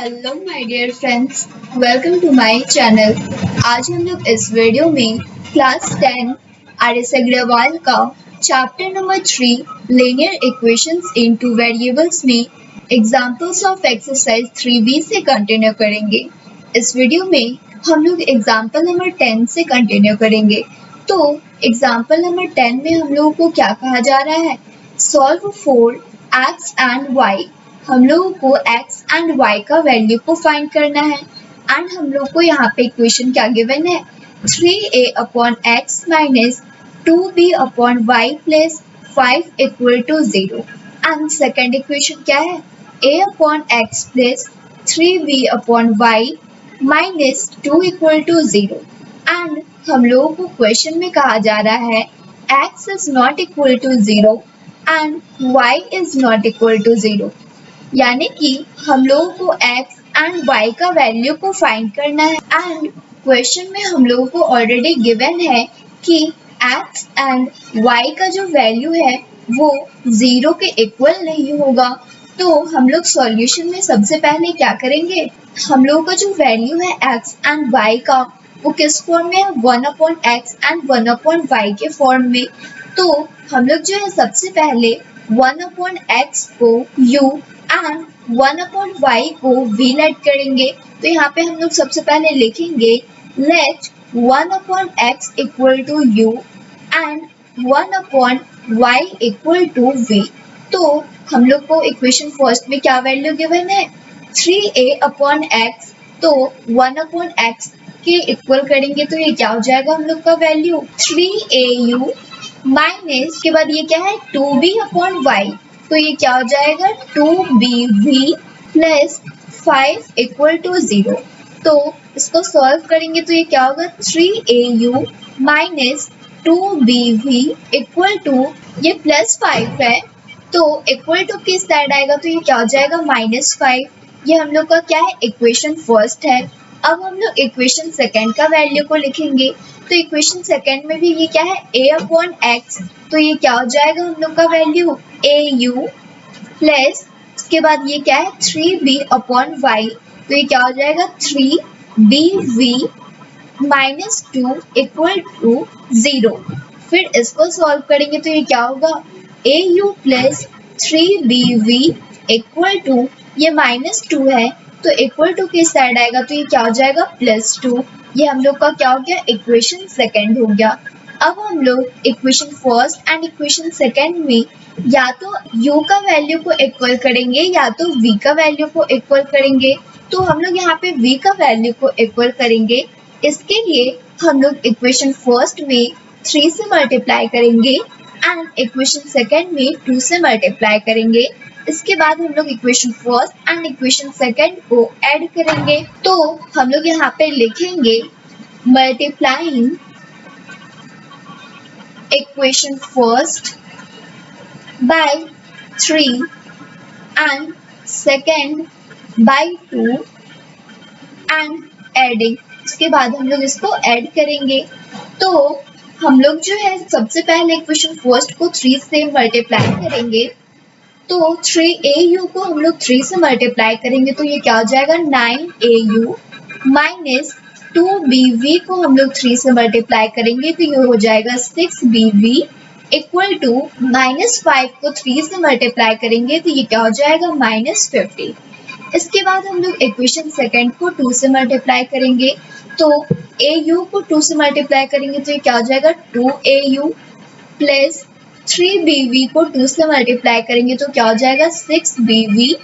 Hello my dear friends, welcome to my channel. आज हम लोग इस वीडियो में क्लास 10 आर.एस. अग्रवाल का chapter number 3 linear equations into variables में एग्जांपल्स ऑफ एक्सरसाइज 3b से कंटिन्यू करेंगे। इस वीडियो में हम लोग एग्जांपल नंबर 10 से कंटिन्यू करेंगे। तो एग्जांपल नंबर 10 में हम लोगों को क्या कहा जा रहा है? Solve for x and y। हम लोगों को x एंड y का वैल्यू को फाइंड करना है एंड हम लोग को यहाँ पे इक्वेशन क्या गिवन है? 3a upon x minus 2b upon y plus 5 equal to 0 and second equation क्या है? a upon x plus 3b upon y minus 2 equal to 0 and हम लोगों को क्वेश्चन में कहा जा रहा है x is not equal to 0 and y is not equal to 0, यानी कि हम लोगों को x एंड y का वैल्यू को फाइंड करना है एंड क्वेश्चन में हम लोगों को ऑलरेडी गिवन है कि x एंड y का जो वैल्यू है वो 0 के इक्वल नहीं होगा। तो हम लोग सॉल्यूशन में सबसे पहले क्या करेंगे? हम लोगों का जो वैल्यू है x एंड y का वो किस फॉर्म में है? 1 upon x and 1 upon y के फॉर्म में। तो हम लोग जो है सबसे पहले 1 अपॉन x को u एंड 1 अपॉन y को v लेट करेंगे। तो यहाँ पे हम लोग सबसे पहले लिखेंगे let 1 upon x equal to u and 1 upon y equal to v। तो हम लोग को इक्वेशन फर्स्ट में क्या वैल्यू गिवन है? 3a upon x। तो 1 अपॉन x के इक्वल करेंगे तो ये क्या हो जाएगा हम लोग का वैल्यू? 3au माइनस के बाद ये क्या है? 2b upon y। तो ये क्या हो जाएगा? 2bv plus 5 equal to 0। तो इसको सॉल्व करेंगे तो ये क्या होगा? 3au minus 2bv equal to ये प्लस 5 है तो इक्वल टू किस साइड आएगा? तो ये क्या हो जाएगा? माइनस 5। ये हम लोग का क्या है? इक्वेशन फर्स्ट है। अब हम लोग इक्वेशन सेकेंड का वैल्यू को लिखेंगे। तो इक्वेशन सेकेंड में भी ये क्या है? a upon x. तो ये क्या हो जाएगा हम लोग का वैल्यू? au प्लस उसके बाद ये क्या है? 3b upon y। तो ये क्या हो जाएगा? 3bv minus 2 equal to 0। फिर इसको सॉल्व करेंगे तो ये क्या होगा? au plus 3bv equal to ये माइनस 2 है तो इक्वल टू किस साइड आएगा? तो ये क्या हो जाएगा? प्लस 2। ये हम लोग का क्या हो गया? इक्वेशन सेकेंड हो गया। अब हम लोग equation first and equation second में या तो u का वैल्यू को इक्वल करेंगे या तो v का वैल्यू को इक्वल करेंगे। तो हम लोग यहाँ पे v का वैल्यू को इक्वल करेंगे। इसके लिए हम लोग इक्वेशन फर्स्ट में 3 से मल्टीप्लाई करेंगे एंड इक्वेशन सेकेंड में 2 से मल्टीप्लाई करेंगे। इसके बाद हम लोग equation first and equation second को ऐड करेंगे। तो हम लोग यहाँ पे लिखेंगे multiplying equation first by 3 and second by 2 and adding। इसके बाद हम लोग इसको ऐड करेंगे। तो हम लोग जो है सबसे पहले इक्वेशन फर्स्ट को 3 से मल्टीप्लाई करेंगे। तो 3au को हम लोग 3 से मल्टीप्लाई करेंगे तो ये क्या हो जाएगा? 9au माइनस 2bv को हम लोग 3 से मल्टीप्लाई करेंगे तो ये हो जाएगा 6bv इक्वल टू माइनस 5 को 3 से मल्टीप्लाई करेंगे तो ये क्या हो जाएगा? माइनस 50। इसके बाद हम लोग इक्वेशन सेकेंड को 2 से मल्टीप्लाई करेंगे। तो au को 2 से मल्टीप्लाई करेंगे तो ये क्या हो जाएगा? 2au प्लस 3bv को 2 से मल्टीप्लाई करेंगे तो क्या हो जाएगा? 6bv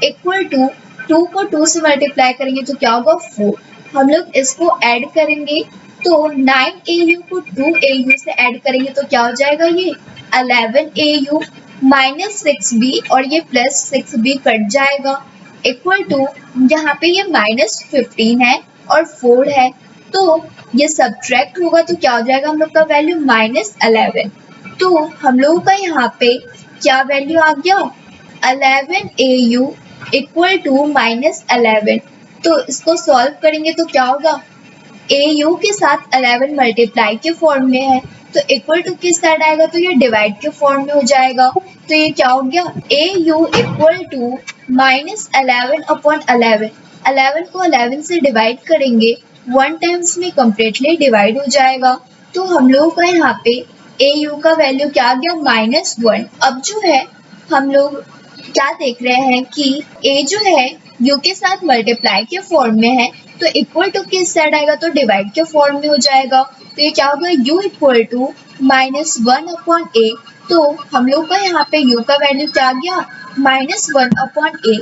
इक्वल टू 2 को 2 से मल्टीप्लाई करेंगे तो क्या होगा? 4। हम लोग इसको ऐड करेंगे तो 9au को 2au से ऐड करेंगे तो क्या हो जाएगा? ये 11au माइनस 6b और ये प्लस 6b कट जाएगा इक्वल टू यहाँ पे ये माइनस 15 है और 4 है तो ये सब्ट्रैक्ट होगा तो क्या हो जाएगा हम लोग का वैल्यू? माइनस 11। तो हम लोगों का यहाँ पे क्या वैल्यू आ गया? 11au equal to minus 11। तो इसको सॉल्व करेंगे तो क्या होगा? au के साथ 11 मल्टीप्लाई के फॉर्म में है तो इक्वल टू किस साइड आएगा, तो ये डिवाइड के फॉर्म में हो जाएगा। तो ये क्या हो गया, ए यू इक्वल टू -11/11। 11 को 11 से डिवाइड करेंगे, 1 टाइम्स में कम्प्लीटली डिवाइड हो जाएगा। तो हम लोगों का यहाँ पे ए यू का वैल्यू क्या आ गया, -1। अब जो है हम लोग क्या देख रहे हैं कि a जो है u के साथ मल्टीप्लाई के फॉर्म में है, तो इक्वल टू किस साइड आएगा, तो डिवाइड के फॉर्म में हो जाएगा। तो ये क्या होगा, u इक्वल टू -1/a। तो हम लोग का यहाँ पे u का वैल्यू क्या आ गया, -1/a।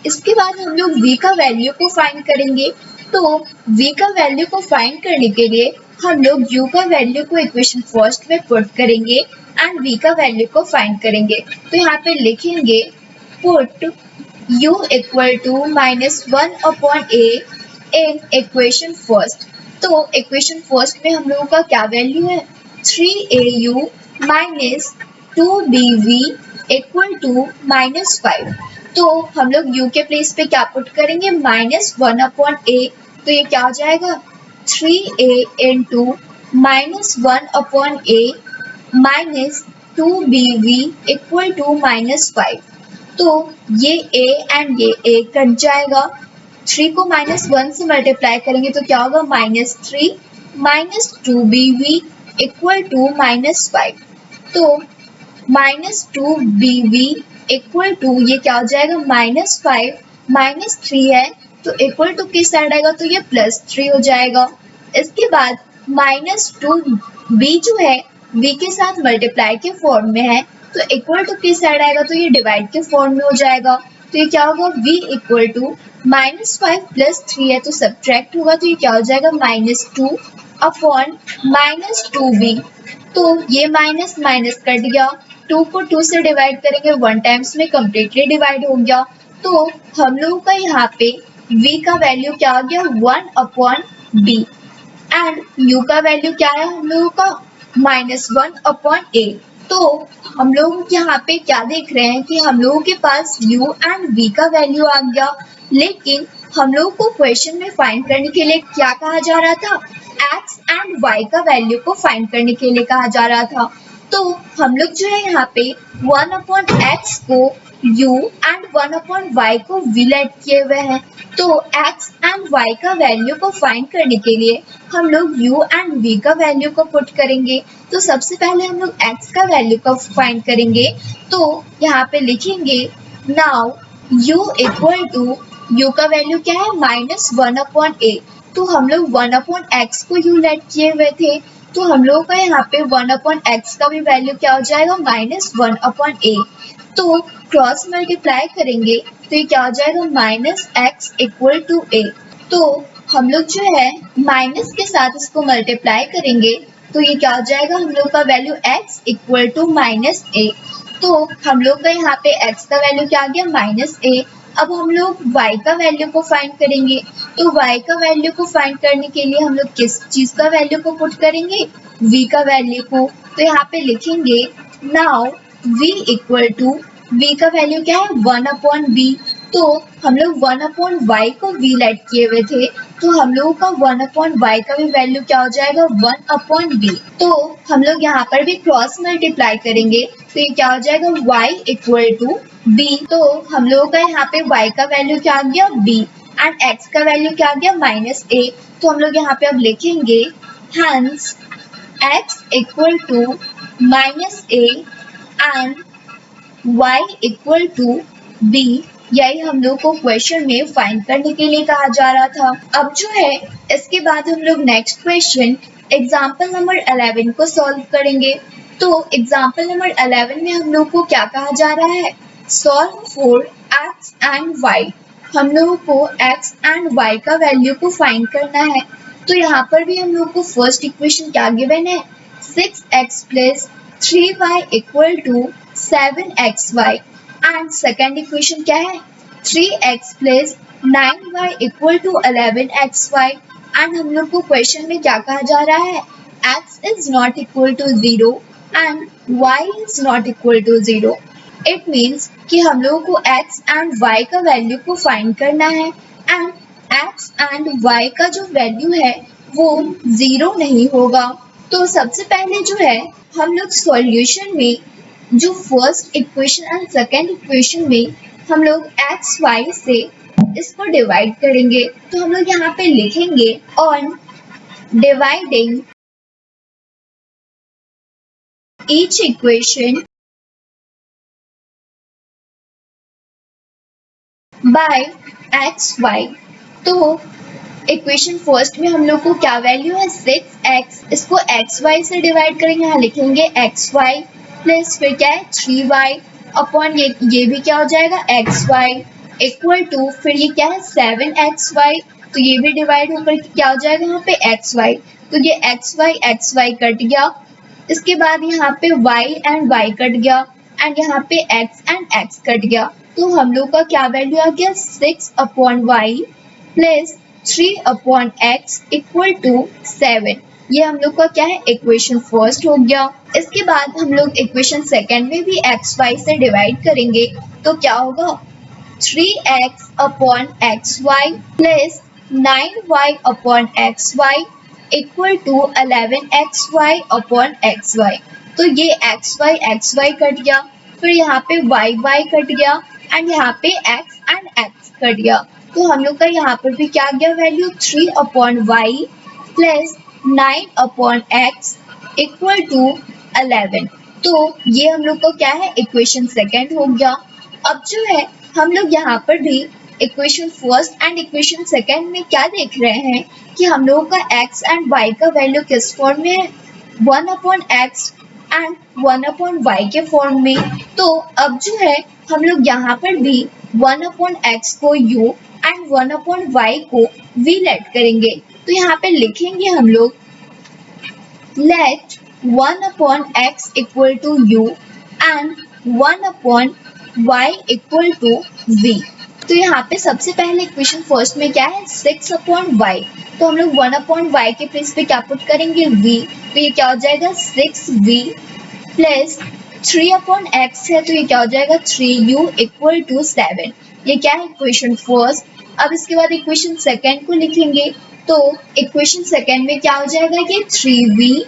इसके बाद हम लोग v का वैल्यू को फाइंड करेंगे। तो v का वैल्यू को फाइंड करने के लिए हम लोग u का वैल्यू को इक्वेशन फर्स्ट में पुट करेंगे एंड v का वैल्यू को फाइंड करेंगे। तो यहाँ पे लिखेंगे put u equal to -1/a in equation first। तो इक्वेशन फर्स्ट में हम लोगों का क्या वैल्यू है, 3au minus 2bv equal to -5। तो हम लोग u के प्लेस पे क्या पुट करेंगे, -1/a। तो ये क्या हो जाएगा, 3a into -1/a minus 2bv equal to -5। तो ये a एंड ये a कट जाएगा। 3 को -1 से मल्टीप्लाई करेंगे तो क्या होगा, -3 minus 2bv इक्वल टू -5। तो -2bv इक्वल टू ये क्या हो जाएगा, -5 -3 है तो इक्वल टू किस साइड आएगा, तो ये +3 हो जाएगा। इसके बाद -2b जो है v के साथ मल्टीप्लाई के फॉर्म में है, तो इक्वल टू किस साइड आएगा, तो ये डिवाइड के फॉर्म में हो जाएगा। तो ये क्या होगा, v इक्वल टू -5 + 3 है तो सब्ट्रैक्ट होगा, तो ये क्या हो जाएगा, -2 अपॉन -2b। तो ये माइनस माइनस कट गया, 2 को 2 से डिवाइड करेंगे, 1 टाइम्स में कम्प्लीटली डिवाइड हो गया। तो हम लोगों का यहाँ पे v का वैल्यू क्या आ गया, 1/b एंड u का वैल्यू क्या है हम लोगों का, -1/a। तो हम लोग यहाँ पे क्या देख रहे हैं कि हम लोगों के पास u एंड v का वैल्यू आ गया, लेकिन हम लोगों को क्वेश्चन में फाइंड करने के लिए क्या कहा जा रहा था, x एंड y का वैल्यू को फाइंड करने के लिए कहा जा रहा था। तो हम लोग जो है यहाँ पे 1/x को u एंड 1/y को v लेट किए हुए हैं। तो x एंड y का वैल्यू को फाइंड करने के लिए हम लोग u एंड v का वैल्यू को पुट करेंगे। तो सबसे पहले हम लोग x का वैल्यू को फाइंड करेंगे। तो यहाँ पे लिखेंगे now u equal to, u का वैल्यू क्या है, -1/a। तो हम लोग 1/x को u लेट किए हुए थे, तो हम लोगों का यहाँ पे 1/x का भी वैल्यू क्या हो जाएगा, -1/a। तो क्रॉस मल्टीप्लाई करेंगे तो ये क्या हो जाएगा, -x इक्वल टू a। तो हम लोग जो है माइनस के साथ इसको मल्टीप्लाई करेंगे तो ये क्या हो जाएगा, हम लोग का value x equal to -a। तो हम लोग का यहाँ पे x का वैल्यू क्या आ गया, -a। अब हम लोग y का वैल्यू को फाइंड करेंगे। तो y का वैल्यू को फाइंड करने के लिए हम लोग किस चीज का वैल्यू को पुट करेंगे, v का वैल्यू को। तो यहाँ पे लिखेंगे now v equal to, v का वैल्यू क्या है, 1/b। तो हम लोग 1/y को v लेट किए हुए थे, तो हम लोगों का 1/y का भी वैल्यू क्या हो जाएगा, 1/b। तो हम लोग यहाँ पर भी क्रॉस मल्टीप्लाई करेंगे तो ये क्या हो जाएगा, y इक्वल टू b। तो हम लोगों का यहाँ पे y का वैल्यू क्या आ गया, b एंड x का वैल्यू क्या आ गया, -a। तो हम लोग यहाँ पे अब लिखेंगे hence x equal to -a and y equal to b। यही हम लोग को क्वेश्चन में फाइंड करने के लिए कहा जा रहा था। अब जो है इसके बाद हम लोग नेक्स्ट क्वेश्चन एग्जाम्पल नंबर 11 को सॉल्व करेंगे। तो एग्जाम्पल नंबर 11 में हम लोग को क्या कहा जा रहा है, solve for x and y। हम लोगों को x एंड y का वैल्यू को फाइंड करना है। तो यहाँ पर भी हम लोग को फर्स्ट इक्वेशन क्या गिवन है, 6x + 3y equal to 7xy and second equation क्या है, 3x + 9y equal to 11xy। And हम लोग को क्वेश्चन में क्या कहा जा रहा है, x is not equal to 0 and y is not equal to 0। It means कि हम लोगों को x एंड y का वैल्यू को फाइंड करना है एंड x एंड y का जो वैल्यू है वो 0 नहीं होगा। तो सबसे पहले जो है हम लोग सॉल्यूशन में जो first equation and second equation में हम लोग एक्स वाई से इसको डिवाइड करेंगे। तो हम लोग यहाँ पे लिखेंगे on dividing each equation by x y. तो इक्वेशन फर्स्ट में हम लोग को क्या वैल्यू है 6x, इसको एक्स वाई से डिवाइड करेंगे, यहाँ लिखेंगे एक्स वाई प्लस फिर क्या है 3y अपॉन ये भी क्या हो जाएगा एक्स वाई इक्वल टू फिर ये क्या है 7xy, तो ये भी डिवाइड होकर क्या हो जाएगा यहाँ पे एक्स वाई, तो ये एक्स वाई कट गया। इसके बाद यहाँ पे y एंड y कट गया एंड यहाँ पे x एंड x कट गया। तो हम लोग का क्या वैल्यू आ गया 6 upon y plus 3 upon x equal to 7। ये हम लोग का क्या है इक्वेशन फर्स्ट हो गया। इसके बाद हम लोग इक्वेशन सेकेंड में भी एक्स वाई से डिवाइड करेंगे, तो क्या होगा 3x upon x y plus 9y upon x y equal to 11xy upon x y. तो ये एक्स वाई कट गया, फिर यहाँ पे y कट गया एंड यहाँ पे x एंड x कट गया। तो हम लोग का यहाँ पर भी क्या गया value 3 upon y plus 9 upon x equal to 11। तो ये हम लोग का क्या है इक्वेशन सेकेंड हो गया। अब जो है हम लोग यहाँ पर भी equation first and equation second में क्या देख रहे हैं कि हम लोगों का x एंड y का वैल्यू किस फॉर्म में है 1 upon x and 1 upon y के फॉर्म में। तो अब जो है हम लोग यहाँ पर भी 1 अपॉन एक्स को u एंड 1 अपॉन y को v लेट करेंगे। तो यहाँ पे लिखेंगे हम लोग let 1 upon x equal to u and 1 upon y equal to v। तो यहाँ पे सबसे पहले इक्वेशन फर्स्ट में क्या है 6 अपॉन वाई, तो हम लोग 1 अपॉन वाई के प्लेस पे क्या पुट करेंगे v, तो ये क्या हो जाएगा 6v प्लस 3 अपॉन एक्स है, तो ये क्या हो जाएगा 3u इक्वल टू 7। ये क्या है इक्वेशन फर्स्ट। अब इसके बाद इक्वेशन सेकेंड को लिखेंगे, तो इक्वेशन सेकेंड में क्या हो जाएगा ये 3v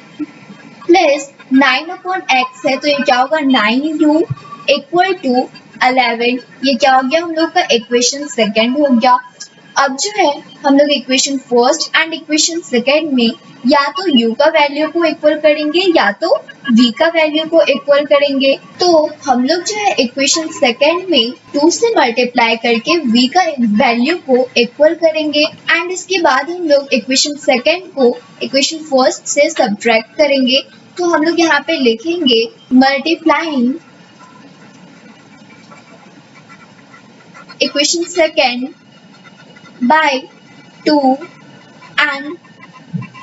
प्लस 9 अपॉन एक्स है, तो ये क्या होगा 9u इक्वल टू 11। ये क्या हो गया हम लोग का इक्वेशन सेकेंड हो गया। अब जो है हम लोग equation first and equation second में या तो u का वैल्यू को इक्वल करेंगे या तो v का वैल्यू को इक्वल करेंगे। तो हम लोग जो है इक्वेशन सेकेंड में 2 से मल्टीप्लाई करके v का वैल्यू को इक्वल करेंगे एंड इसके बाद हम लोग इक्वेशन सेकेंड को इक्वेशन फर्स्ट से सब्ट्रैक्ट करेंगे। तो हम लोग यहाँ पे लिखेंगे multiplying equation second by 2 and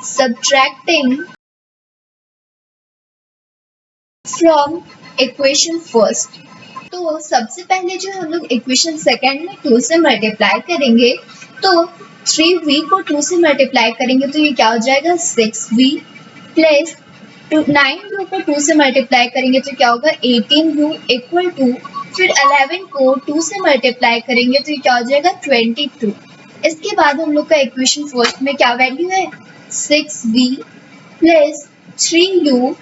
subtracting from equation first। तो सबसे पहले जो हम लोग इक्वेशन सेकेंड में 2 से मल्टीप्लाई करेंगे, तो 3v को 2 से मल्टीप्लाई करेंगे तो ये क्या हो जाएगा 6v प्लस 9u को 2 से मल्टीप्लाई करेंगे तो क्या होगा 18u इक्वल टू फिर 11 को 2 से मल्टीप्लाई करेंगे तो ये क्या हो जाएगा 22। इसके बाद हम लोग का इक्वेशन फर्स्ट में क्या वैल्यू है 6v plus 3u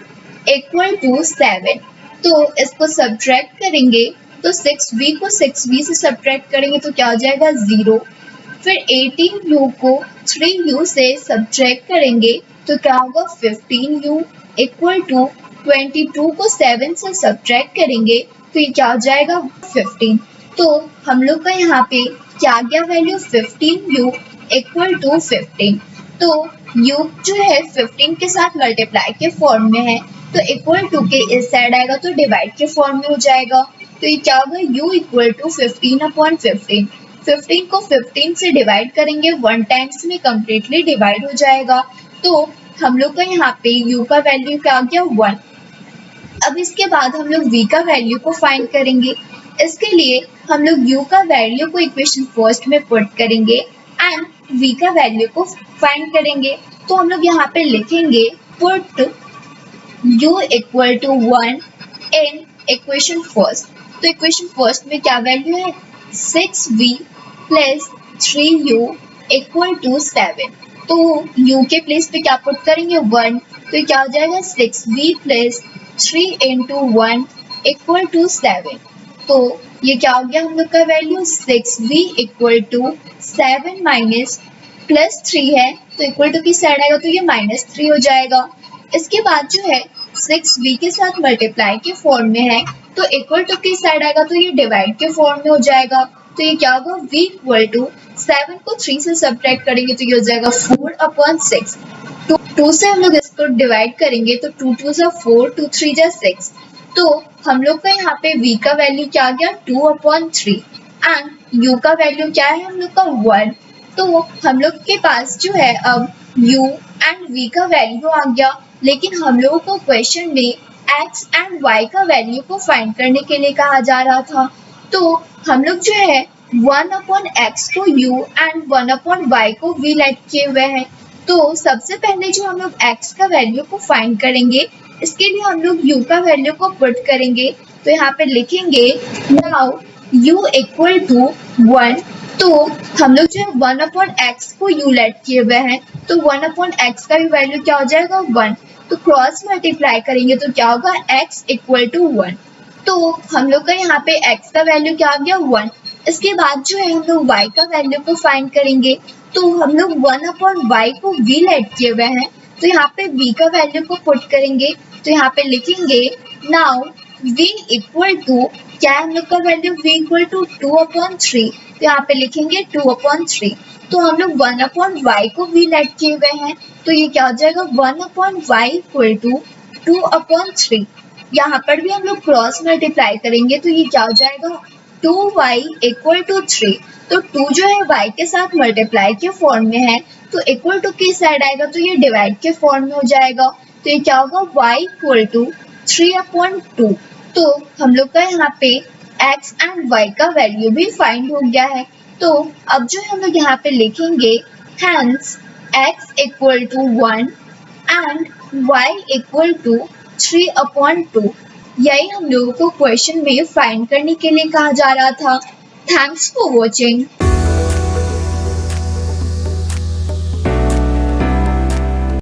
equal to 7। तो इसको सब्ट्रैक्ट करेंगे, तो 6v को 6v से सब्ट्रैक्ट करेंगे तो क्या हो जाएगा 0। फिर 18u को 3u से सब्ट्रैक्ट करेंगे तो क्या होगा 15u इक्वल टू 22 को 7 से सब्ट्रैक्ट करेंगे तो ये क्या हो जाएगा 15। तो हम लोग का यहाँ पे क्या गया वैल्यू 15u इक्वल टू 15। तो u जो है 15 के साथ मल्टीप्लाई के फॉर्म में है, तो इक्वल टू के इस साइड आएगा तो डिवाइड के फॉर्म में हो जाएगा। तो ये क्या होगा u इक्वल टू 15 अपॉन 15। 15 को 15 से डिवाइड करेंगे 1 टाइम्स में कम्प्लीटली डिवाइड हो जाएगा। तो हम लोग का यहाँ पे u का वैल्यू क्या आ गया 1। अब इसके बाद हम लोग v का वैल्यू को फाइंड करेंगे। इसके लिए हम लोग u का वैल्यू को इक्वेशन फर्स्ट में पुट करेंगे एंड v का वैल्यू को फाइंड करेंगे। तो हम लोग यहाँ पे लिखेंगे put u equal to 1 in equation first. तो इक्वेशन फर्स्ट में क्या वैल्यू है 6v plus 3u equal to 7। तो u के प्लेस पे क्या पुट करेंगे 1 तो ये क्या हो जाएगा 6v plus 3 into 1 equal to 7। तो ये क्या हो गया हम लोग का value 6v equal to 7 minus plus 3 है तो इक्वल टू की साइड आएगा तो ये -3 हो जाएगा। इसके बाद जो है 6v के साथ मल्टीप्लाई के फॉर्म में है तो इक्वल टू की साइड आएगा तो ये डिवाइड के फॉर्म में हो जाएगा। तो ये क्या होगा v इक्वल टू 7 को 3 से सब्ट्रैक्ट करेंगे तो ये हो जाएगा 4/6। 2 से हम लोग इसको डिवाइड करेंगे तो 2 2 जा 4, 2 3 जा 6। तो हम लोग का यहाँ पे v का वैल्यू क्या आ गया 2/3 एंड u का वैल्यू क्या है हम लोग का 1। तो हम लोग के पास जो है अब u एंड v का वैल्यू आ गया, लेकिन हम लोगों को क्वेश्चन में x एंड y का वैल्यू को फाइंड करने के लिए कहा जा रहा था। तो हम लोग जो है 1/x को u एंड 1/y को v लेट किए हुए हैं। तो सबसे पहले जो हम लोग x का वैल्यू को फाइंड करेंगे, इसके लिए हम लोग u का वैल्यू को पुट करेंगे। तो यहाँ पे लिखेंगे नाउ u इक्वल टू 1। तो हम लोग जो है 1/x को u लेट किए हुए हैं तो 1/x का भी वैल्यू क्या हो जाएगा 1। तो क्रॉस मल्टीप्लाई करेंगे तो क्या होगा x इक्वल टू 1। तो हम लोग का यहाँ पे x का वैल्यू क्या आ गया 1। इसके बाद जो है हम लोग y का वैल्यू को फाइंड करेंगे। तो हम लोग 1/y को v लेट किए हुए हैं तो यहाँ पे v का वैल्यू को पुट करेंगे। तो यहाँ पे लिखेंगे नाउ v इक्वल टू क्या है हम लोग का वैल्यू v इक्वल टू 2/3। तो यहाँ पे लिखेंगे 2/3। तो हम लोग 1/y को v लेट किए हुए हैं तो ये क्या हो जाएगा 1/y इक्वल टू 2/3। यहाँ पर भी हम लोग क्रॉस मल्टीप्लाई करेंगे तो ये क्या हो जाएगा 2y इक्वल टू 3। तो 2 जो है y के साथ मल्टीप्लाई के फॉर्म में है तो इक्वल टू की साइड आएगा तो ये डिवाइड के फॉर्म में हो जाएगा। तो ये क्या होगा y इक्वल टू 3/2। तो हम लोग का यहाँ पे x एंड y का वैल्यू भी फाइंड हो गया है। तो अब जो हम लोग यहाँ पे लिखेंगे hence x equal to 1 and y equal to 3/2। यही हम लोगों को क्वेश्चन में फाइंड करने के लिए कहा जा रहा था। Thanks for watching.